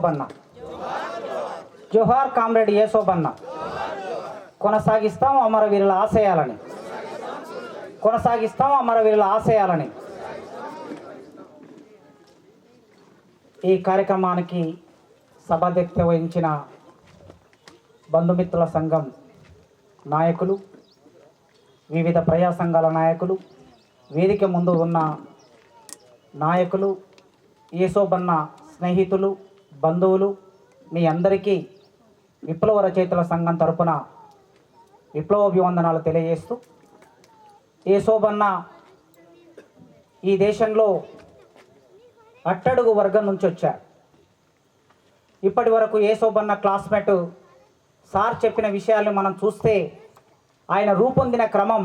యేసోబన్న, జోహార్ comrade యేసోబన్న. కొనసాగిస్తాం అమరవీరుల ఆశయాలని, కొనసాగిస్తాం అమరవీరుల ఆశయాలని. ఈ కార్యక్రమానికి సభాధ్యక్షత వహించిన బంధుమిత్రుల సంఘం నాయకులు, వివిధ ప్రజా సంఘాల నాయకులు, వేదిక ముందు ఉన్న నాయకులు, యేసోబన్న స్నేహితులు, బంధువులు, మీ అందరికీ విప్లవ రచయితల సంఘం తరపున విప్లవాభివందనాలు తెలియజేస్తూ, యేసోబన్న ఈ దేశంలో అట్టడుగు వర్గం నుంచి వచ్చారు. ఇప్పటి వరకు యేసోబన్న క్లాస్మేట్ సార్ చెప్పిన విషయాలు మనం చూస్తే ఆయన రూపొందిన క్రమం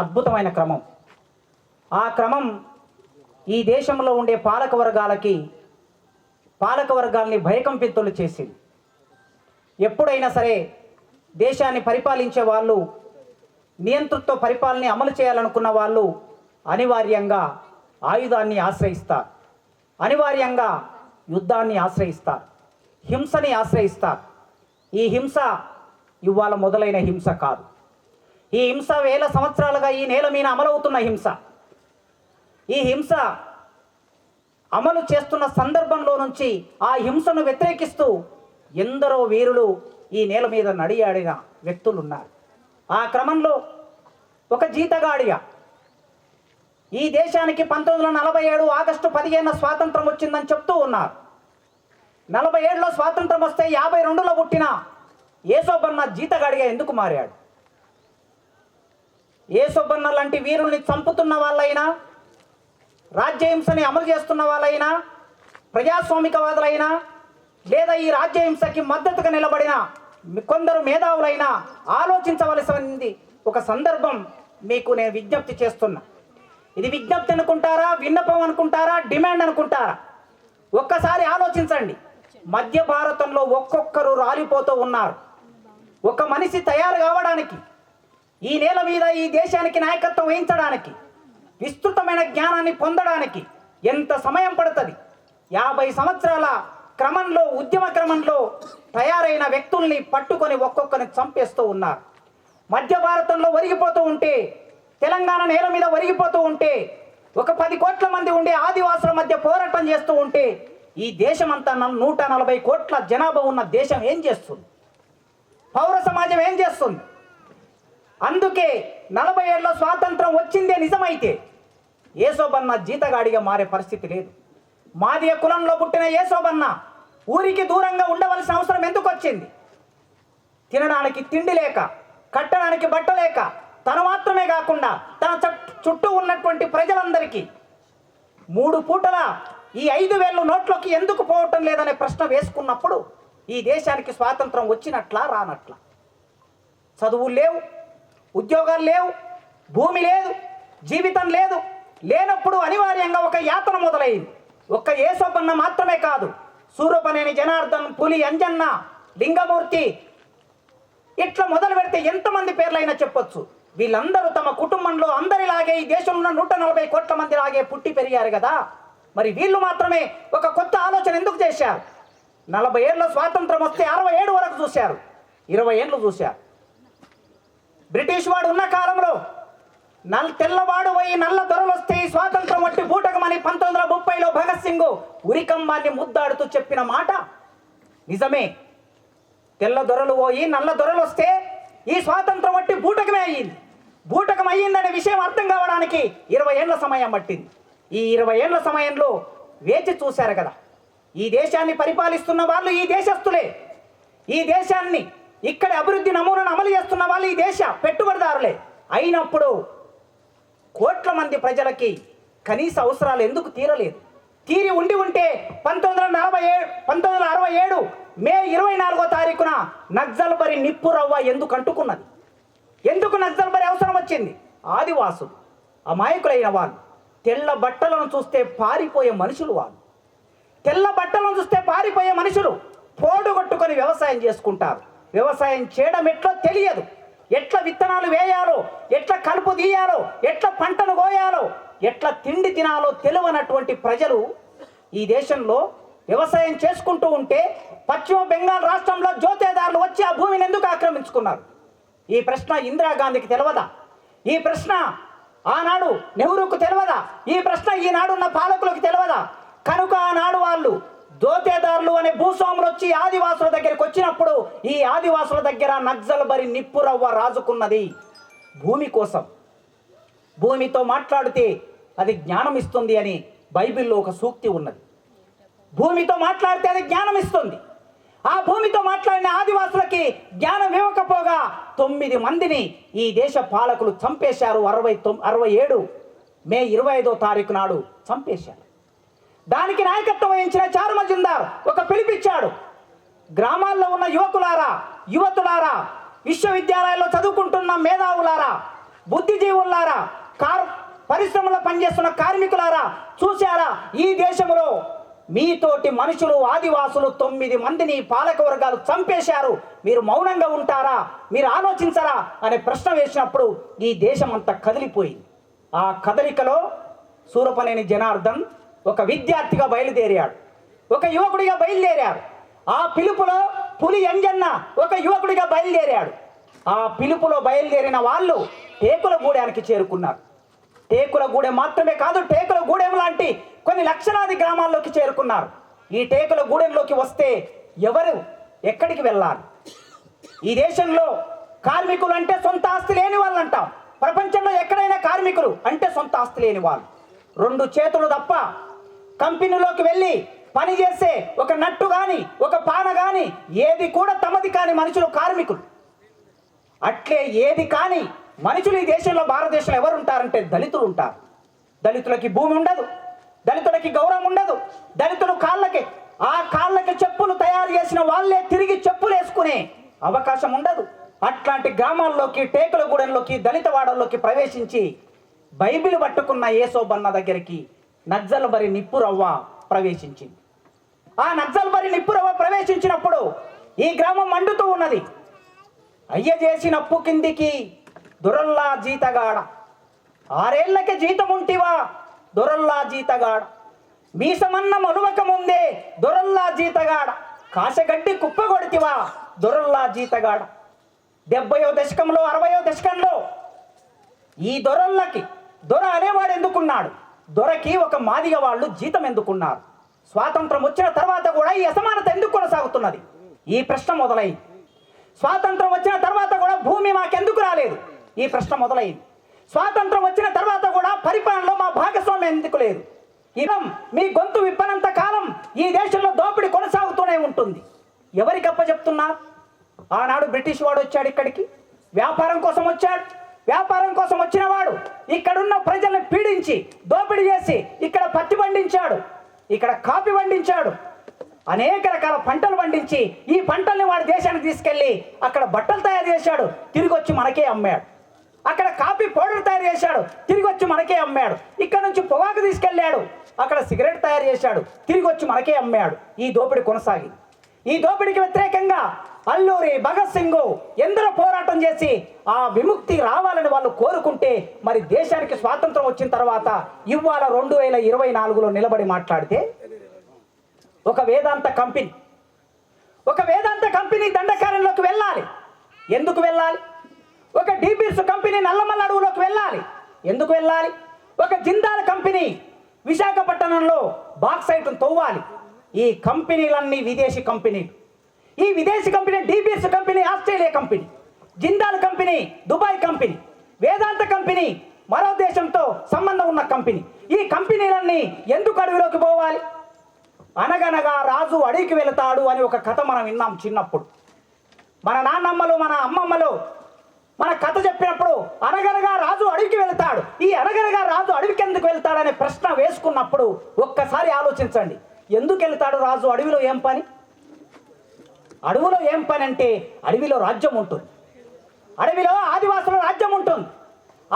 అద్భుతమైన క్రమం. ఆ క్రమం ఈ దేశంలో ఉండే పాలక వర్గాల్ని భయకంపితులు చేసింది. ఎప్పుడైనా సరే దేశాన్ని పరిపాలించే వాళ్ళు, నియంతృత్వ పరిపాలన అమలు చేయాలనుకున్న వాళ్ళు అనివార్యంగా ఆయుధాన్ని ఆశ్రయిస్తారు, అనివార్యంగా యుద్ధాన్ని ఆశ్రయిస్తారు, హింసని ఆశ్రయిస్తారు. ఈ హింస ఇవాళ మొదలైన హింస కాదు. ఈ హింస వేల సంవత్సరాలుగా ఈ నేల మీద అమలవుతున్న హింస. ఈ హింస అమలు చేస్తున్న సందర్భంలో నుంచి ఆ హింసను వ్యతిరేకిస్తూ ఎందరో వీరులు ఈ నేల మీద నడియాడిన వ్యక్తులు ఉన్నారు. ఆ క్రమంలో ఒక జీతగాడిగా ఈ దేశానికి 1947 ఆగస్టు 15 స్వాతంత్రం వచ్చిందని చెప్తూ ఉన్నారు. 47లో స్వాతంత్రం వస్తే 52లో పుట్టిన యేసోబన్న జీతగాడిగా ఎందుకు మారాడు? యేసోబన్న లాంటి వీరుల్ని చంపుతున్న వాళ్ళైనా, రాజ్యహింసని అమలు చేస్తున్న వాళ్ళైనా, ప్రజాస్వామికవాదులైనా, లేదా ఈ రాజ్యహింసకి మద్దతుగా నిలబడిన కొందరు మేధావులైనా ఆలోచించవలసింది ఒక సందర్భం మీకు నేను విజ్ఞప్తి చేస్తున్నా. ఇది విజ్ఞప్తి అనుకుంటారా, విన్నపం అనుకుంటారా, డిమాండ్ అనుకుంటారా? ఒక్కసారి ఆలోచించండి. మధ్య భారతంలో ఒక్కొక్కరు రాలిపోతూ ఉన్నారు. ఒక మనిషి తయారు కావడానికి, ఈ నేల మీద ఈ దేశానికి నాయకత్వం వహించడానికి, విస్తృతమైన జ్ఞానాన్ని పొందడానికి ఎంత సమయం పడుతుంది? 50 సంవత్సరాల క్రమంలో, ఉద్యమ క్రమంలో తయారైన వ్యక్తుల్ని పట్టుకొని ఒక్కొక్కరిని చంపేస్తూ ఉన్నారు. మధ్య భారతంలో ఒరిగిపోతూ ఉంటే, తెలంగాణ నేల మీద ఒరిగిపోతూ ఉంటే, ఒక 10 కోట్ల మంది ఉండే ఆదివాసుల మధ్య పోరాటం చేస్తూ ఉంటే, ఈ దేశమంతా 140 కోట్ల జనాభా ఉన్న దేశం ఏం చేస్తుంది? పౌర సమాజం ఏం చేస్తుంది? అందుకే 40 ఏళ్ళ స్వాతంత్రం వచ్చిందే నిజమైతే యేసోబన్న జీతగాడిగా మారే పరిస్థితి లేదు. మాదిగ కులంలో పుట్టిన యేసోబన్న ఊరికి దూరంగా ఉండవలసిన అవసరం ఎందుకు వచ్చింది? తినడానికి తిండి లేక, కట్టడానికి బట్ట లేక, తను మాత్రమే కాకుండా తన చుట్టూ ఉన్నటువంటి ప్రజలందరికీ 3 పూటల ఈ 5,000 నోట్లోకి ఎందుకు పోవటం లేదనే ప్రశ్న వేసుకున్నప్పుడు ఈ దేశానికి స్వాతంత్రం వచ్చినట్లా రానట్లా? చదువులు లేవు, ఉద్యోగాలు లేవు, భూమి లేదు, జీవితం లేదు. లేనప్పుడు అనివార్యంగా ఒక యాతన మొదలైంది. ఒక్క యేసోబన్న మాత్రమే కాదు, సూరపనేని జనార్దన్, పులి అంజన్న, లింగమూర్తి, ఇట్లా మొదలు పెడితే ఎంతమంది పేర్లైనా చెప్పొచ్చు. వీళ్ళందరూ తమ కుటుంబంలో అందరిలాగే ఈ దేశంలో 140 కోట్ల మంది లాగే పుట్టి పెరిగారు కదా. మరి వీళ్ళు మాత్రమే ఒక కొత్త ఆలోచన ఎందుకు చేశారు? 40 ఏళ్ళ స్వాతంత్రం వస్తే 67 వరకు చూశారు, 20 ఏళ్ళు చూశారు. బ్రిటిష్ వాడు ఉన్న కాలంలో తెల్లవాడు పోయి నల్ల దొరలు వస్తే ఈ స్వాతంత్రం వట్టి బూటకమని 1930లో భగత్ సింగ్ ఉరికంబాన్ని ముద్దాడుతూ చెప్పిన మాట నిజమే. తెల్ల దొరలు పోయి నల్ల దొరలు వస్తే ఈ స్వాతంత్రం వట్టి బూటకమే అయ్యింది. బూటకం అయ్యిందనే విషయం అర్థం కావడానికి 20 ఏళ్ళ సమయం పట్టింది. ఈ 20 ఏళ్ళ సమయంలో వేచి చూశారు కదా. ఈ దేశాన్ని పరిపాలిస్తున్న వాళ్ళు ఈ దేశస్తులే. ఈ దేశాన్ని ఇక్కడ అభివృద్ధి నమూనాను అమలు చేస్తున్న వాళ్ళు ఈ దేశ పెట్టుబడిదారులే. అయినప్పుడు కోట్ల మంది ప్రజలకి కనీస అవసరాలు ఎందుకు తీరలేదు? తీరి ఉండి ఉంటే 1967 మే 24వ తారీఖున నక్సల్బరి నిప్పు రవ్వ ఎందుకు అంటుకున్నది? ఎందుకు నక్సల్బరి అవసరం వచ్చింది? ఆదివాసులు, అమాయకులైన వాళ్ళు, తెల్ల బట్టలను చూస్తే పారిపోయే మనుషులు, వాళ్ళు తెల్ల బట్టలను చూస్తే పారిపోయే మనుషులు పోడుగొట్టుకొని వ్యవసాయం చేసుకుంటారు. వ్యవసాయం చేయడం ఎట్లా తెలియదు, ఎట్లా విత్తనాలు వేయాలో, ఎట్లా కలుపు తీయాలో, ఎట్లా పంటను కోయాలో, ఎట్లా తిండి తినాలో తెలియనటువంటి ప్రజలు ఈ దేశంలో వ్యవసాయం చేసుకుంటూ ఉంటే పశ్చిమ బెంగాల్ రాష్ట్రంలో జోతేదారులు వచ్చి ఆ భూమిని ఎందుకు ఆక్రమించుకున్నారు? ఈ ప్రశ్న ఇందిరాగాంధీకి తెలియదా? ఈ ప్రశ్న ఆనాడు నెహ్రూకు తెలియదా? ఈ ప్రశ్న ఈనాడున్న పాలకులకు తెలియదా? కనుక ఆనాడు వాళ్ళు దోతేదారులు అనే భూస్వాములు వచ్చి ఆదివాసుల దగ్గరికి వచ్చినప్పుడు ఈ ఆదివాసుల దగ్గర నక్సల్బరి నిప్పురవ్వ రాజుకున్నది. భూమి కోసం, భూమితో మాట్లాడితే అది జ్ఞానం ఇస్తుంది అని బైబిల్లో ఒక సూక్తి ఉన్నది. భూమితో మాట్లాడితే అది జ్ఞానం ఇస్తుంది. ఆ భూమితో మాట్లాడిన ఆదివాసులకి జ్ఞానం ఇవ్వకపోగా 9 మందిని ఈ దేశ పాలకులు చంపేశారు. 67 మే 25వ తారీఖు నాడు చంపేశారు. దానికి నాయకత్వం వహించిన చారు మజుందార్ ఒక పిలిపిచ్చాడు. గ్రామాల్లో ఉన్న యువకులారా, యువతులారా, విశ్వవిద్యాలయాల్లో చదువుకుంటున్న మేధావులారా, బుద్ధిజీవులారా, పరిశ్రమలో పనిచేస్తున్న కార్మికులారా, చూశారా ఈ దేశంలో మీతోటి మనుషులు ఆదివాసులు 9 మందిని పాలక వర్గాలు చంపేశారు, మీరు మౌనంగా ఉంటారా, మీరు ఆలోచించరా అనే ప్రశ్న వేసినప్పుడు ఈ దేశం అంతా కదిలిపోయింది. ఆ కదలికలో సూరపనేని జనార్దన్ ఒక విద్యార్థిగా బయలుదేరాడు, ఒక యువకుడిగా బయలుదేరాడు. ఆ పిలుపులో పులి అంజన్న ఒక యువకుడిగా బయలుదేరాడు. ఆ పిలుపులో బయలుదేరిన వాళ్ళు టేకులగూడెనికి చేరుకున్నారు. టేకులగూడెం మాత్రమే కాదు, టేకులగూడెం లాంటి కొన్ని లక్షలాది గ్రామాల్లోకి చేరుకున్నారు. ఈ టేకులగూడెంలోకి వస్తే ఎవరు ఎక్కడికి వెళ్ళాలి? ఈ దేశంలో కార్మికులు అంటే సొంత ఆస్తి లేని వాళ్ళు అంటాం. ప్రపంచంలో ఎక్కడైనా కార్మికులు అంటే సొంత ఆస్తి లేని వాళ్ళు. 2 చేతులు తప్ప కంపెనీలోకి వెళ్ళి పని చేసే ఒక నట్టు కానీ ఒక పాన కానీ ఏది కూడా తమది కాని మనుషులు కార్మికులు. అట్లే ఏది కాని మనుషులు ఈ దేశంలో, భారతదేశంలో ఎవరు ఉంటారంటే దళితులు ఉంటారు. దళితులకి భూమి ఉండదు, దళితులకి గౌరవం ఉండదు. దళితులు కాళ్ళకి చెప్పులు తయారు చేసిన వాళ్ళే తిరిగి చెప్పులు వేసుకునే అవకాశం ఉండదు. అట్లాంటి గ్రామాల్లోకి, టేకులగూడెంలోకి, దళిత వాడల్లోకి ప్రవేశించి బైబిల్ పట్టుకున్న యేసోబన్న దగ్గరికి నక్సల్బరి నిప్పురవ్వ ప్రవేశించింది. ఆ నక్సల్బరి నిప్పురవ్వ ప్రవేశించినప్పుడు ఈ గ్రామం మండుతూ ఉన్నది. అయ్య చేసిన అప్పు కిందికి దొరల్లా జీతగాడ, 6 ఏళ్లకే జీతం ఉంటివా దొరల్లా జీతగాడ, మీసమన్న మలువక ముందే దొరల్లా జీతగాడ, కాశగడ్డి కుప్పగొడితివా దొరల్లా జీతగాడ. 70వ దశకంలో 60వ దశకంలో ఈ దొరల్లకి దొర అనేవాడు ఎందుకున్నాడు? దొరకి ఒక మాదిగ వాళ్ళు జీతం ఎందుకున్నారు? స్వాతంత్రం వచ్చిన తర్వాత కూడా ఈ అసమానత ఎందుకు కొనసాగుతున్నది? ఈ ప్రశ్న మొదలైంది. స్వాతంత్రం వచ్చిన తర్వాత కూడా భూమి మాకెందుకు రాలేదు? ఈ ప్రశ్న మొదలైంది. స్వాతంత్రం వచ్చిన తర్వాత కూడా పరిపాలనలో మా భాగస్వామ్యం ఎందుకు లేదు? ఇదం మీ గొంతు విప్పనంత కాలం ఈ దేశంలో దోపిడీ కొనసాగుతూనే ఉంటుంది. ఎవరికి అప్పచెప్తున్నారు? ఆనాడు బ్రిటిష్ వాడు వచ్చాడు ఇక్కడికి, వ్యాపారం కోసం వచ్చాడు. వ్యాపారం కోసం వచ్చిన వాడు ఇక్కడున్న ప్రజల్ని పీడించి దోపిడీ చేసి ఇక్కడ పత్తి పండించాడు, ఇక్కడ కాఫీ పండించాడు, అనేక రకాల పంటలు పండించి ఈ పంటల్ని వాడి దేశానికి తీసుకెళ్ళి అక్కడ బట్టలు తయారు చేశాడు, తిరిగి వచ్చి మనకే అమ్మాడు. అక్కడ కాఫీ పౌడర్ తయారు చేశాడు, తిరిగి వచ్చి మనకే అమ్మాడు. ఇక్కడ నుంచి పొగాకు తీసుకెళ్ళాడు, అక్కడ సిగరెట్ తయారు చేశాడు, తిరిగి వచ్చి మనకే అమ్మాడు. ఈ దోపిడీ కొనసాగింది. ఈ దోపిడీకి వ్యతిరేకంగా అల్లూరి, భగత్ సింగ్ ఎందరో పోరాటం చేసి ఆ విముక్తి రావాలని వాళ్ళు కోరుకుంటే, మరి దేశానికి స్వాతంత్రం వచ్చిన తర్వాత ఇవాళ 2024లో నిలబడి మాట్లాడితే ఒక వేదాంత కంపెనీ దండకారణ్యంలోకి వెళ్ళాలి. ఎందుకు వెళ్ళాలి? ఒక డీబీర్స్ కంపెనీ నల్లమల్ల అడవులోకి వెళ్ళాలి. ఎందుకు వెళ్ళాలి? ఒక జిందాల్ కంపెనీ విశాఖపట్నంలో బాక్సైట్ను తవ్వాలి. ఈ కంపెనీలన్నీ విదేశీ కంపెనీలు. ఈ విదేశీ company De Beers company Australia company, Jindal company Dubai company, Vedanta company మరో దేశంతో సంబంధం ఉన్న కంపెనీ. ఈ కంపెనీలన్నీ ఎందుకు అడవిలోకి పోవాలి? అనగనగా రాజు అడవికి వెళతాడు అని ఒక కథ మనం విన్నాం చిన్నప్పుడు. మన నాన్నమ్మలు, మన అమ్మమ్మలు మన కథ చెప్పినప్పుడు అనగనగా రాజు అడవికి వెళతాడు, ఈ అనగనగా రాజు అడవికి ఎందుకు వెళ్తాడనే ప్రశ్న వేసుకున్నప్పుడు ఒక్కసారి ఆలోచించండి. ఎందుకు వెళ్తాడు రాజు? అడవిలో ఏం పని? అడవిలో ఏం పని అంటే అడవిలో రాజ్యం ఉంటుంది, అడవిలో ఆదివాసుల రాజ్యం ఉంటుంది.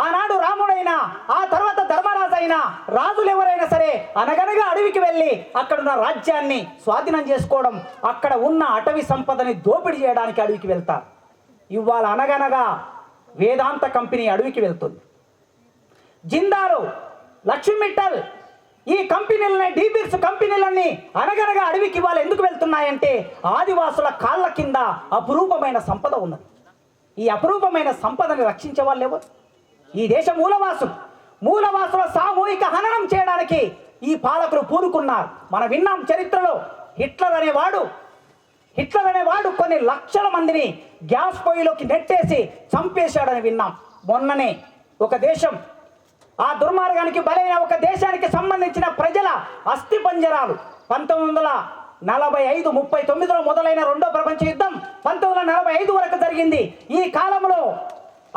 ఆనాడు రాముడైనా, ఆ తర్వాత ధర్మరాజు అయినా, రాజులు ఎవరైనా సరే అనగనగా అడవికి వెళ్ళి అక్కడున్న రాజ్యాన్ని స్వాధీనం చేసుకోవడం, అక్కడ ఉన్న అటవీ సంపదని దోపిడీ చేయడానికి అడవికి వెళ్తారు. ఇవాళ అనగనగా వేదాంత కంపెనీ అడవికి వెళ్తుంది. జిందాలు, లక్ష్మీ మిట్టల్ ఈ కంపెనీలని డీబిర్స్ కంపెనీలన్నీ అనగనగా అడవికి ఇవాళ ఎందుకు వెళ్తున్నాయంటే ఆదివాసుల కాళ్ళ కింద అపురూపమైన సంపద ఉన్నది. ఈ అపురూపమైన సంపదని రక్షించే వాళ్ళు ఎవరు? ఈ దేశ మూలవాసుల సామూహిక హననం చేయడానికి ఈ పాలకులు పూనుకున్నారు. మనం విన్నాం చరిత్రలో హిట్లర్ అనేవాడు కొన్ని లక్షల మందిని గ్యాస్ పొయ్యిలోకి నెట్టేసి చంపేశాడని విన్నాం. మొన్ననే ఒక దేశం, ఆ దుర్మార్గానికి బలైన ఒక దేశానికి సంబంధించిన ప్రజల అస్థి పంజరాలు 1945-39లో మొదలైన రెండో ప్రపంచ యుద్ధం 1945 వరకు జరిగింది. ఈ కాలంలో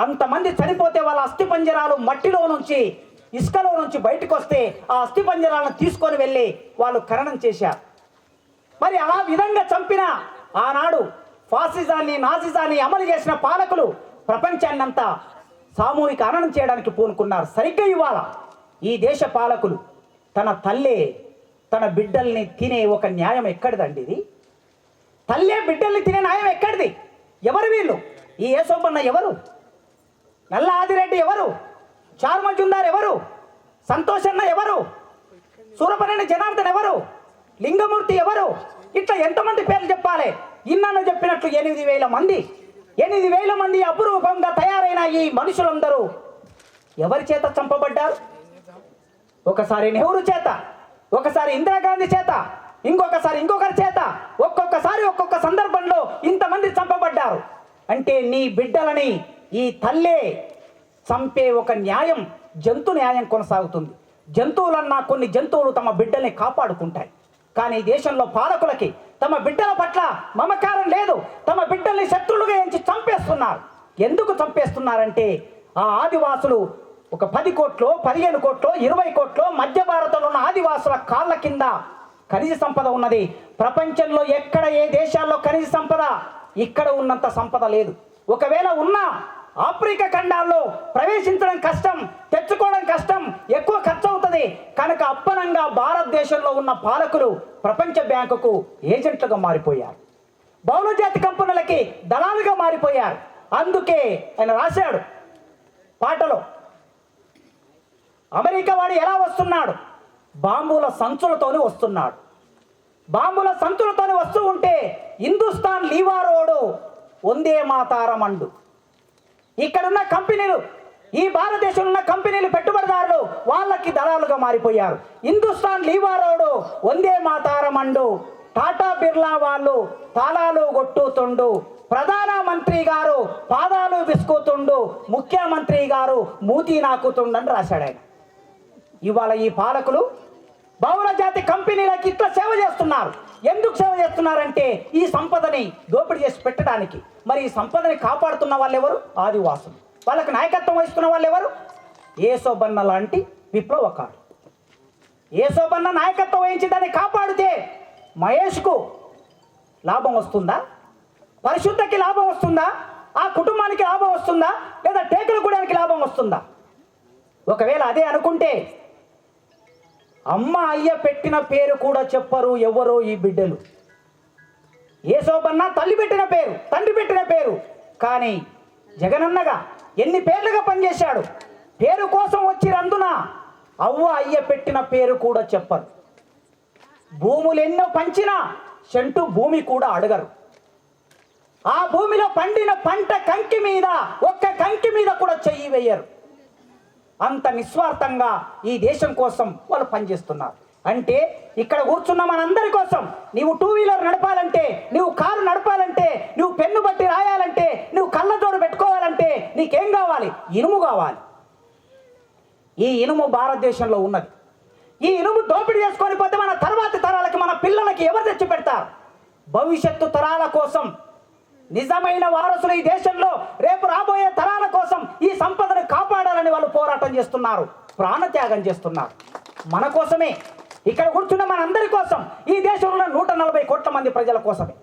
అంతమంది చనిపోతే వాళ్ళ అస్థి పంజరాలు మట్టిలో నుంచి, ఇసుకలో నుంచి బయటకు వస్తే ఆ అస్థి పంజరాలను తీసుకొని వెళ్ళి వాళ్ళు ఖననం చేశారు. మరి ఆ విధంగా చంపిన ఆనాడు ఫాసిజాన్ని, నాసిజాన్ని అమలు చేసిన పాలకులు ప్రపంచాన్నంతా సామూహిక హననం చేయడానికి పూనుకున్నారు. సరిగ్గా ఇవాళ ఈ దేశ పాలకులు తన బిడ్డల్ని తినే ఒక న్యాయం ఎక్కడిదండి? ఇది తల్లే బిడ్డల్ని తినే న్యాయం ఎక్కడిది? ఎవరు వీళ్ళు? ఈ యేసోబన్న ఎవరు? నల్ల ఆదిరెడ్డి ఎవరు? చార్మజుందార్ ఎవరు? సంతోషన్న ఎవరు? సూరపనేని జనార్దన్ ఎవరు? లింగమూర్తి ఎవరు? ఇట్లా ఎంతమంది పేర్లు చెప్పాలి? ఇన్నాను చెప్పినట్లు 8,000 మంది అపురూపంగా తయారైన ఈ మనుషులందరూ ఎవరి చేత చంపబడ్డారు? ఒకసారి నెహ్రూ చేత, ఒకసారి ఇందిరాగాంధీ చేత, ఇంకొకరి చేత, ఒక్కొక్క సందర్భంలో ఇంతమంది చంపబడ్డారు. అంటే నీ బిడ్డలని ఈ తల్లే చంపే ఒక న్యాయం, జంతు న్యాయం కొనసాగుతుంది. జంతువులన్నా కొన్ని జంతువులు తమ బిడ్డల్ని కాపాడుకుంటాయి. కానీ ఈ దేశంలో పాలకులకి తమ బిడ్డల పట్ల మమకారం లేదు. తమ బిడ్డల్ని శత్రులుగా ఎంచి చంపేస్తున్నారు. ఎందుకు చంపేస్తున్నారంటే ఆ ఆదివాసులు ఒక 10 కోట్లో, 15 కోట్లో, 20 కోట్లో మధ్య భారతంలో ఉన్న ఆదివాసుల కాళ్ళ కింద ఖనిజ సంపద ఉన్నది. ప్రపంచంలో ఎక్కడ ఏ దేశాల్లో ఖనిజ సంపద ఇక్కడ ఉన్నంత సంపద లేదు. ఒకవేళ ఉన్నా ఆఫ్రికా ఖండాల్లో ప్రవేశించడం కష్టం, తెచ్చుకోవడం కష్టం, ఎక్కువ ఖర్చు అవుతుంది. కనుక అప్పనంగా భారతదేశంలో ఉన్న పాలకులు ప్రపంచ బ్యాంకుకు ఏజెంట్లుగా మారిపోయారు. బహుళజాతి కంపెనీలకి దళాలుగా మారిపోయారు. అందుకే ఆయన రాశాడు పాటలో, అమెరికా వాడు ఎలా వస్తున్నాడు? బాంబుల సంచులతోనే వస్తున్నాడు. బాంబుల సంచులతోనే వస్తూ ఉంటే హిందుస్థాన్ లీవారోడు వందే మాతారమండు. ఇక్కడున్న కంపెనీలు, ఈ భారతదేశంలో ఉన్న కంపెనీలు పెట్టుబడిదారులు వాళ్ళకి దళాలుగా మారిపోయారు. హిందుస్థాన్ లీవారోడు వందే మాతారమండు, టాటా బిర్లా వాళ్ళు తాళాలు కొట్టుతుండు, ప్రధానమంత్రి గారు పాదాలు విసుకుతుండు, ముఖ్యమంత్రి గారు మూతి నాకుతుండని రాశాడు ఆయన. ఇవాళ ఈ పాలకులు బహుళ జాతి కంపెనీలకి ఇట్లా సేవ చేస్తున్నారు. ఎందుకు సేవ చేస్తున్నారంటే ఈ సంపదని దోపిడీ చేసి పెట్టడానికి. మరి ఈ సంపదని కాపాడుతున్న వాళ్ళు ఎవరు? ఆదివాసులు. వాళ్ళకి నాయకత్వం వహిస్తున్న వాళ్ళు ఎవరు? యేసోబన్న లాంటి విప్లవకారులు. యేసోబన్న నాయకత్వం వహించి దాన్ని కాపాడితే మహేష్కు లాభం వస్తుందా? పరిశుద్ధకి లాభం వస్తుందా? ఆ కుటుంబానికి లాభం వస్తుందా? లేదా టేకుల గూడానికి లాభం వస్తుందా? ఒకవేళ అదే అనుకుంటే అమ్మ అయ్య పెట్టిన పేరు కూడా చెప్పరు ఎవరో ఈ బిడ్డలు. యేసోబన్న తల్లి పెట్టిన పేరు, తండ్రి పెట్టిన పేరు. కానీ జగనన్నగా ఎన్ని పేర్లుగా పనిచేశాడు. పేరు కోసం వచ్చిరందున అవ్వ అయ్య పెట్టిన పేరు కూడా చెప్పరు. భూములు ఎన్నో పంచినా చెంటు భూమి కూడా అడగరు. ఆ భూమిలో పండిన పంట కంకి మీద, ఒక్క కంకి మీద కూడా చెయ్యి వేయరు. అంత నిస్వార్థంగా ఈ దేశం కోసం వాళ్ళు పనిచేస్తున్నారు. అంటే ఇక్కడ కూర్చున్న మనందరి కోసం, నీవు 2 వీలర్ నడపాలంటే, నువ్వు కారు నడపాలంటే, నువ్వు పెన్ను బట్టి రాయాలంటే, నువ్వు కళ్ళజోడు పెట్టుకోవాలంటే నీకేం కావాలి? ఇనుము కావాలి. ఈ ఇనుము భారతదేశంలో ఉన్నది. ఈ ఇనుము దోపిడీ చేసుకొని పోతే మన తర్వాతి తరాలకి, మన పిల్లలకి ఎవరు తెచ్చి పెడతారు? భవిష్యత్తు తరాల కోసం, నిజమైన వారసులు ఈ దేశంలో రేపు రాబోయే తరాల కోసం ఈ సంపదను కాపాడాలని వాళ్ళు పోరాటం చేస్తున్నారు, ప్రాణత్యాగం చేస్తున్నారు. మన కోసమే, ఇక్కడ కూర్చున్న మనందరి కోసం, ఈ దేశంలో 140 కోట్ల మంది ప్రజల కోసమే.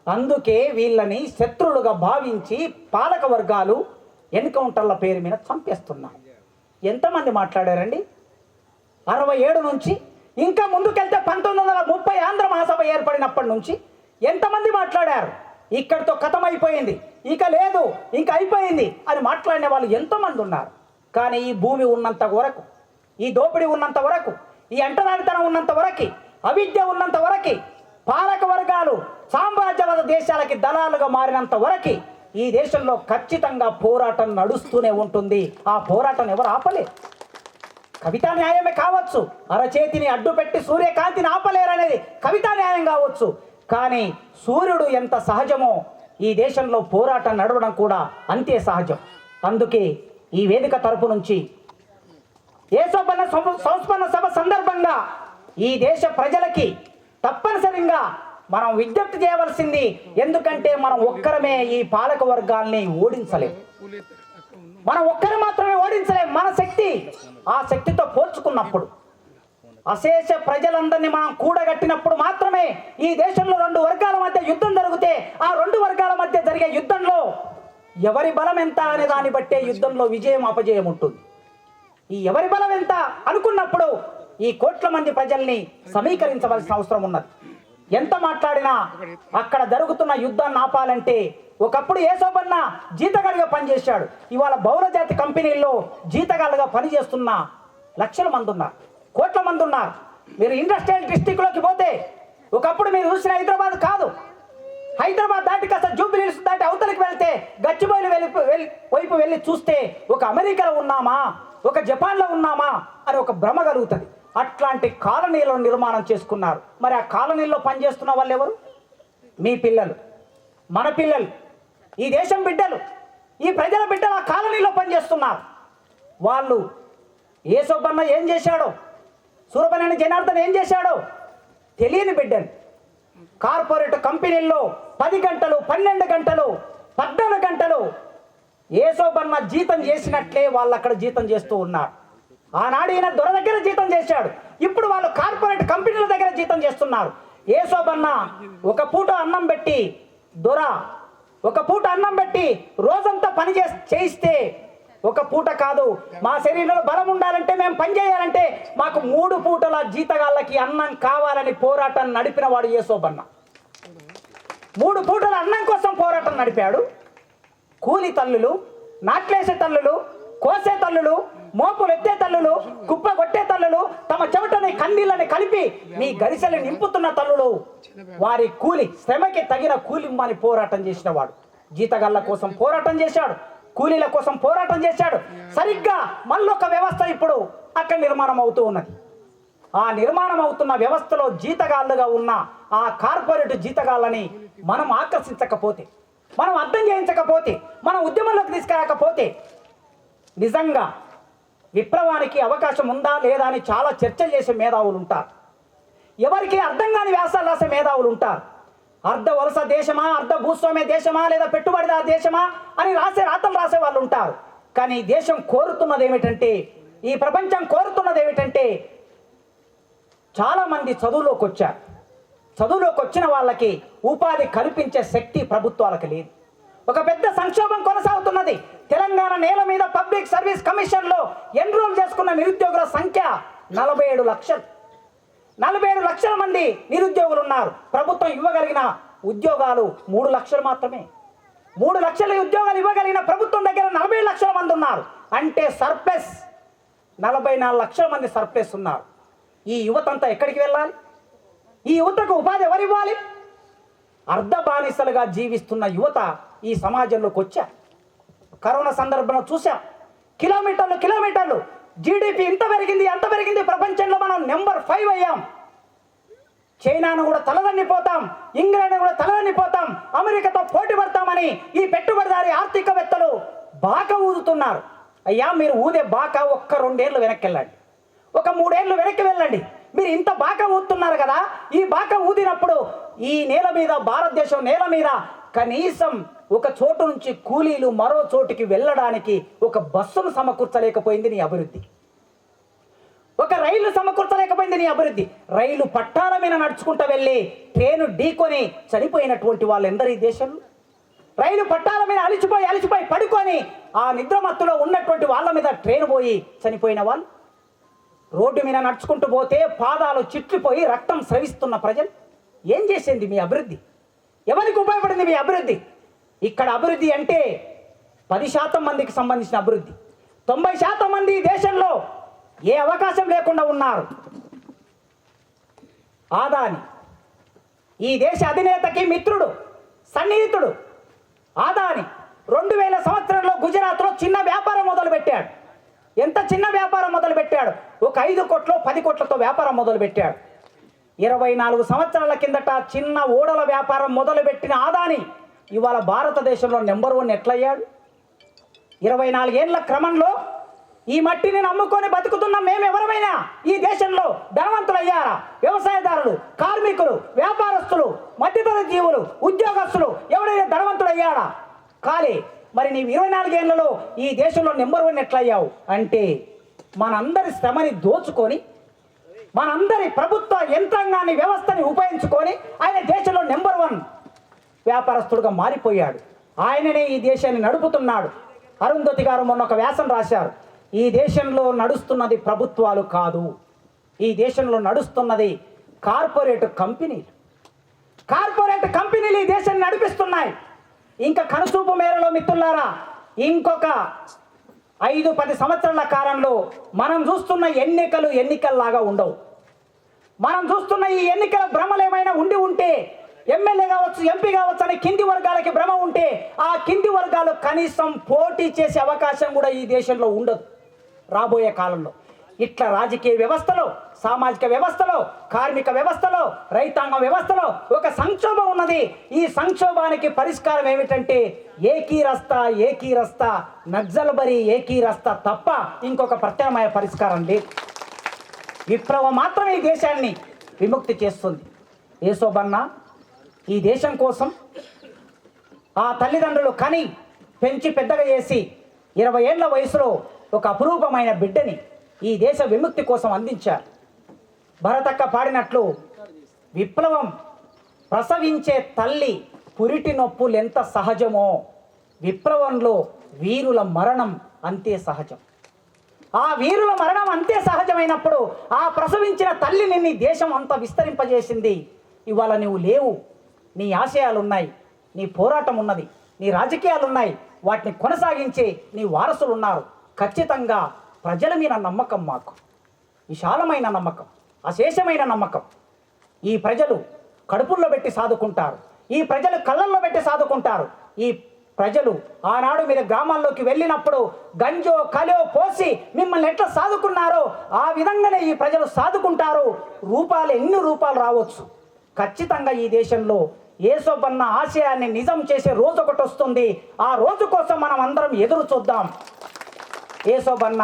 అందుకే వీళ్ళని శత్రువులుగా భావించి పాలక వర్గాలు ఎన్కౌంటర్ల పేరు మీద చంపేస్తున్నారు. ఎంతమంది మాట్లాడారండి? 67 నుంచి ఇంకా ముందుకెళ్తే 1930 ఆంధ్ర మహాసభ ఏర్పడినప్పటి నుంచి ఎంతమంది మాట్లాడారు? ఇక్కడితో కథమైపోయింది, ఇక లేదు, ఇంకా అయిపోయింది అని మాట్లాడిన వాళ్ళు ఎంతోమంది ఉన్నారు. కానీ ఈ భూమి ఉన్నంత వరకు, ఈ దోపిడీ ఉన్నంత వరకు, ఈ అంటరానితనం ఉన్నంత వరకు, అవిద్య ఉన్నంత వరకు, పాలక వర్గాలు సామ్రాజ్యవాద దేశాలకి దళాలుగా మారినంత వరకు ఈ దేశంలో ఖచ్చితంగా పోరాటం నడుస్తూనే ఉంటుంది. ఆ పోరాటం ఎవరు ఆపలేరు. కవితా న్యాయమే కావచ్చు, అరచేతిని అడ్డుపెట్టి సూర్యకాంతిని ఆపలేరనేది కవితా న్యాయం కావచ్చు. కానీ సూర్యుడు ఎంత సహజమో ఈ దేశంలో పోరాటం నడవడం కూడా అంతే సహజం. అందుకే ఈ వేదిక తరపు నుంచి ఏసోపన్న సంస్మరణ సభ సందర్భంగా ఈ దేశ ప్రజలకి తప్పనిసరిగా మనం విజ్ఞప్తి చేయవలసింది, ఎందుకంటే మనం ఒక్కరమే ఈ పాలక వర్గాల్ని ఓడించలేం. మనం ఒక్కరు మాత్రమే ఓడించలేం. మన శక్తి ఆ శక్తితో పోల్చుకున్నప్పుడు, అశేష ప్రజలందరినీ మనం కూడగట్టినప్పుడు మాత్రమే ఈ దేశంలో రెండు వర్గాల మధ్య యుద్ధం జరిగితే ఆ రెండు వర్గాల మధ్య జరిగే యుద్ధంలో ఎవరి బలం ఎంత అనే దాన్ని బట్టే యుద్ధంలో విజయం అపజయం ఉంటుంది. ఈ ఎవరి బలం ఎంత అనుకున్నప్పుడు ఈ కోట్ల మంది ప్రజల్ని సమీకరించవలసిన అవసరం ఉన్నది. ఎంత మాట్లాడినా అక్కడ జరుగుతున్న యుద్ధాన్ని ఆపాలంటే, ఒకప్పుడు ఏసోబన్న జీతగాడిగా పనిచేశాడు, ఇవాళ బహుళజాతి కంపెనీల్లో జీతగాళ్ళుగా పనిచేస్తున్న లక్షల మంది ఉన్నారు, కోట్ల మంది ఉన్నారు. మీరు ఇండస్ట్రియల్ డిస్ట్రిక్ట్లోకి పోతే, ఒకప్పుడు మీరు చూసిన హైదరాబాద్ కాదు, హైదరాబాద్ దాటి కాస్త జూబ్లీ హిల్స్ దాటి అవతలికి వెళ్తే గచ్చిబౌలి వైపు వెళ్ళి చూస్తే ఒక అమెరికాలో ఉన్నామా, ఒక జపాన్లో ఉన్నామా అని ఒక భ్రమ కలుగుతుంది. అట్లాంటి కాలనీలను నిర్మాణం చేసుకున్నారు. మరి ఆ కాలనీల్లో పనిచేస్తున్న వాళ్ళు ఎవరు? మీ పిల్లలు, మన పిల్లలు, ఈ దేశం బిడ్డలు, ఈ ప్రజల బిడ్డలు ఆ కాలనీలో పనిచేస్తున్నారు. వాళ్ళు ఏసోబన్న ఏం చేశాడో, సూరపనేని జనార్దన్ ఏం చేశాడో తెలియని బిడ్డలు కార్పొరేట్ కంపెనీల్లో 10 గంటలు, 12 గంటలు, 14 గంటలు ఏసోబన్న జీతం చేసినట్లే వాళ్ళు అక్కడ జీతం చేస్తూ ఉన్నారు. ఆనాడు ఈయన దొర దగ్గర జీతం చేశాడు, ఇప్పుడు వాళ్ళు కార్పొరేట్ కంపెనీల దగ్గర జీతం చేస్తున్నారు. ఏసోబన్న ఒక పూట అన్నం పెట్టి, దొర ఒక పూట అన్నం పెట్టి రోజంతా పని చేయిస్తే, ఒక పూట కాదు, మా శరీరంలో బలం ఉండాలంటే, మేము పని చేయాలంటే మాకు 3 పూటల జీతగాళ్ళకి అన్నం కావాలని పోరాటం నడిపిన వాడు ఏసోబన్న. 3 పూటల అన్నం కోసం పోరాటం నడిపాడు. కూలి తల్లులు, నాట్లేసే తల్లులు, కోసే తల్లులు, మోపులు ఎత్తే తల్లులు, కుప్ప కొట్టే తల్లులు, తమ చెమటని కన్నీళ్ళని కలిపి మీ గరిసెలు నింపుతున్న తల్లులు, వారి కూలి శ్రమకి తగిన కూలిమ్మని పోరాటం చేసిన వాడు. జీతగాళ్ళ కోసం పోరాటం చేశాడు, కూలీల కోసం పోరాటం చేశాడు. సరిగ్గా మళ్ళొక వ్యవస్థ ఇప్పుడు అక్కడ నిర్మాణం అవుతూ ఉన్నది. ఆ నిర్మాణం అవుతున్న వ్యవస్థలో జీతగాళ్ళుగా ఉన్న ఆ కార్పొరేట్ జీతగాళ్ళని మనం ఆకర్షించకపోతే, మనం అర్థం చేయించకపోతే, మనం ఉద్యమంలోకి తీసుకురాకపోతే నిజంగా విప్లవానికి అవకాశం ఉందా లేదా అని చాలా చర్చలు చేసే మేధావులు ఉంటారు. ఎవరికి అర్థం కాని వ్యాసాలు రాసే మేధావులు ఉంటారు. అర్ధ వలస దేశమా, అర్ధ భూస్వామ్య దేశమా, లేదా పెట్టుబడిదారు దేశమా అని రాతలు రాసే వాళ్ళు ఉంటారు. కానీ ఈ దేశం కోరుతున్నది ఏమిటంటే, ఈ ప్రపంచం కోరుతున్నది ఏమిటంటే, చాలామంది చదువులోకి వచ్చారు. చదువులోకి వచ్చిన వాళ్ళకి ఉపాధి కల్పించే శక్తి ప్రభుత్వాలకు లేదు. ఒక పెద్ద సంక్షోభం కొనసాగుతున్నది. తెలంగాణ నేల మీద పబ్లిక్ సర్వీస్ కమిషన్లో ఎన్రోల్ చేసుకున్న నిరుద్యోగుల సంఖ్య 47 లక్షలు. 47 లక్షల మంది నిరుద్యోగులు ఉన్నారు. ప్రభుత్వం ఇవ్వగలిగిన ఉద్యోగాలు 3 లక్షలు మాత్రమే. 3 లక్షల ఉద్యోగాలు ఇవ్వగలిగిన ప్రభుత్వం దగ్గర 40 లక్షల మంది ఉన్నారు. అంటే సర్ప్లస్ 44 లక్షల మంది సర్ప్లస్ ఉన్నారు. ఈ యువతంతా ఎక్కడికి వెళ్ళాలి? ఈ యువతకు ఉపాధి ఎవరివ్వాలి? అర్ధ బానిసలుగా జీవిస్తున్న యువత ఈ సమాజంలోకి వచ్చారు. కరోనా సందర్భంలో చూసాం, కిలోమీటర్లు జీడిపి ఇంత పెరిగింది, అంత పెరిగింది. ప్రపంచంలో మనం నెంబర్ 5 అయ్యాం. చైనాను కూడా తలదన్నిపోతాం, ఇంగ్లాండ్ కూడా తలదన్నిపోతాం, అమెరికాతో పోటీ పడతామని ఈ పెట్టుబడిదారి ఆర్థికవేత్తలు బాకా ఊదుతున్నారు. అయ్యా, మీరు ఊదే బాకా ఒక్క 2 ఏళ్ళు వెనక్కి వెళ్ళండి, ఒక 3 ఏళ్ళు వెనక్కి వెళ్ళండి. మీరు ఇంత బాకా ఊదుతున్నారు కదా, ఈ బాకా ఊదినప్పుడు ఈ నేల మీద, భారతదేశం నేల మీద కనీసం ఒక చోటు నుంచి కూలీలు మరో చోటుకి వెళ్ళడానికి ఒక బస్సును సమకూర్చలేకపోయింది నీ అభివృద్ధి. ఒక రైలు సమకూర్చలేకపోయింది నీ అభివృద్ధి. రైలు పట్టాల మీద నడుచుకుంటూ వెళ్ళి ట్రైను ఢీకొని చనిపోయినటువంటి వాళ్ళు ఎందరు ఈ దేశంలో? రైలు పట్టాల మీద అలిచిపోయి పడుకొని ఆ నిద్రమత్తులో ఉన్నటువంటి వాళ్ళ మీద ట్రైన్ పోయి చనిపోయిన వాళ్ళు, రోడ్డు మీద నడుచుకుంటూ పోతే పాదాలు చిట్లిపోయి రక్తం స్రవిస్తున్న ప్రజలు. ఏం చేసింది మీ అభివృద్ధి? ఎవరికి ఉపయోగపడింది మీ అభివృద్ధి? ఇక్కడ అభివృద్ధి అంటే 10% మందికి సంబంధించిన అభివృద్ధి. 90% మంది దేశంలో ఏ అవకాశం లేకుండా ఉన్నారు. ఆదాని ఈ దేశ అధినేతకి మిత్రుడు, సన్నిహితుడు. ఆదాని 2000 సంవత్సరంలో గుజరాత్లో చిన్న వ్యాపారం మొదలుపెట్టాడు. ఎంత చిన్న వ్యాపారం మొదలుపెట్టాడు? ఒక 5 కోట్లు 10 కోట్లతో వ్యాపారం మొదలుపెట్టాడు. 24 సంవత్సరాల కిందట చిన్న ఓడల వ్యాపారం మొదలుపెట్టిన ఆదాని ఇవాళ భారతదేశంలో నెంబర్ 1 ఎట్లయ్యాడు? 24 ఏళ్ల క్రమంలో ఈ మట్టిని నమ్ముకొని బతుకుతున్న మేమెవరమైనా ఈ దేశంలో ధనవంతులు అయ్యారా? వ్యవసాయదారులు, కార్మికులు, వ్యాపారస్తులు, మధ్యతరగతి జీవులు, ఉద్యోగస్తులు ఎవరైనా ధనవంతుడు అయ్యాడా? కాలే. మరి నీవు 24 ఏళ్లలో ఈ దేశంలో నెంబర్ 1 ఎట్లయ్యావు అంటే మనందరి శ్రమని దోచుకొని మనందరి ప్రభుత్వ యంత్రాంగాన్ని వ్యవస్థని ఉపయోగించుకొని ఆయన దేశంలో నెంబర్ 1 వ్యాపారస్తుడుగా మారిపోయాడు. ఆయననే ఈ దేశాన్ని నడుపుతున్నాడు. అరుంధతి గారు మొన్న ఒక వ్యాసం రాశారు. ఈ దేశంలో నడుస్తున్నది ప్రభుత్వాలు కాదు, ఈ దేశంలో నడుస్తున్నది కార్పొరేట్ కంపెనీలు. కార్పొరేట్ కంపెనీలు ఈ దేశాన్ని నడిపిస్తున్నాయి. ఇంకా కనుసూపు మేరలో మిత్రులారా ఇంకొక 5-10 సంవత్సరాల కాలంలో మనం చూస్తున్న ఎన్నికల్లాగా ఉండవు. మనం చూస్తున్న ఈ ఎన్నికల భ్రమలు ఏమైనా ఉంటే ఎమ్మెల్యే కావచ్చు, ఎంపీ కావచ్చు అని కింది వర్గాలకి భ్రమ ఉంటే ఆ కింది వర్గాలు కనీసం పోటీ చేసే అవకాశం కూడా ఈ దేశంలో ఉండదు రాబోయే కాలంలో. ఇట్లా రాజకీయ వ్యవస్థలో, సామాజిక వ్యవస్థలో, కార్మిక వ్యవస్థలో, రైతాంగ వ్యవస్థలో ఒక సంక్షోభం ఉన్నది. ఈ సంక్షోభానికి పరిష్కారం ఏమిటంటే ఏకీ రస్తా నక్సల్బరీ ఏకీ రస్తా తప్ప ఇంకొక ప్రత్యామ్నాయ పరిష్కారం లేదు. విప్లవం మాత్రమే ఈ దేశాన్ని విముక్తి చేస్తుంది. ఏసోబన్న ఈ దేశం కోసం ఆ తల్లిదండ్రులు కని పెంచి పెద్దగా చేసి 20 ఏళ్ల వయసులో ఒక అపురూపమైన బిడ్డని ఈ దేశ విముక్తి కోసం అందించారు. భరతక్క పాడినట్లు విప్లవం ప్రసవించే తల్లి పురిటి నొప్పులు ఎంత సహజమో విప్లవంలో వీరుల మరణం అంతే సహజం. ఆ వీరుల మరణం అంతే సహజమైనప్పుడు ఆ ప్రసవించిన తల్లిని నీ దేశం అంతా విస్తరింపజేసింది. ఇవాళ నువ్వు లేవు, నీ ఆశయాలు ఉన్నాయి, నీ పోరాటం ఉన్నది, నీ రాజకీయాలు ఉన్నాయి, వాటిని కొనసాగించే నీ వారసులు ఉన్నారు. ఖచ్చితంగా ప్రజల మీద నమ్మకం మాకు, విశాలమైన నమ్మకం, అశేషమైన నమ్మకం. ఈ ప్రజలు కడుపుల్లో పెట్టి సాదుకుంటారు, ఈ ప్రజలు కళ్ళల్లో పెట్టి సాదుకుంటారు. ఈ ప్రజలు ఆనాడు మీరు గ్రామాల్లోకి వెళ్ళినప్పుడు గంజో కలో పోసి మిమ్మల్ని ఎట్లా సాదుకున్నారో ఆ విధంగానే ఈ ప్రజలు సాదుకుంటారు. ఎన్ని రూపాలు రావచ్చు, ఖచ్చితంగా ఈ దేశంలో ఏసోబన్న ఆశయాన్ని నిజం చేసే రోజు ఒకటి వస్తుంది. ఆ రోజు కోసం మనం అందరం ఎదురు చూద్దాం. ఏసోబన్న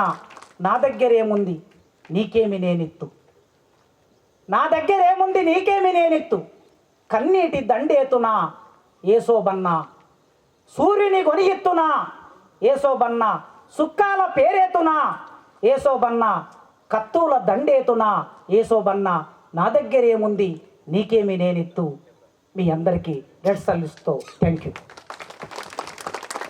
నా దగ్గర ఏముంది నీకేమి నేనిత్తు, నా దగ్గర ఏముంది నీకేమి నేనిత్తు, కన్నీటి దండేతునా ఏసోబన్న, సూర్యుని గొనియెత్తునా ఏసోబన్న, సుక్కాల పేరేతునా ఏసోబన్న, కత్తుల దండేతునా ఏసోబన్న, నా దగ్గర ఏముంది నీకేమి నేనిత్తు. మీ అందరికీ రెడ్ సల్యూట్స్తో థ్యాంక్ యూ.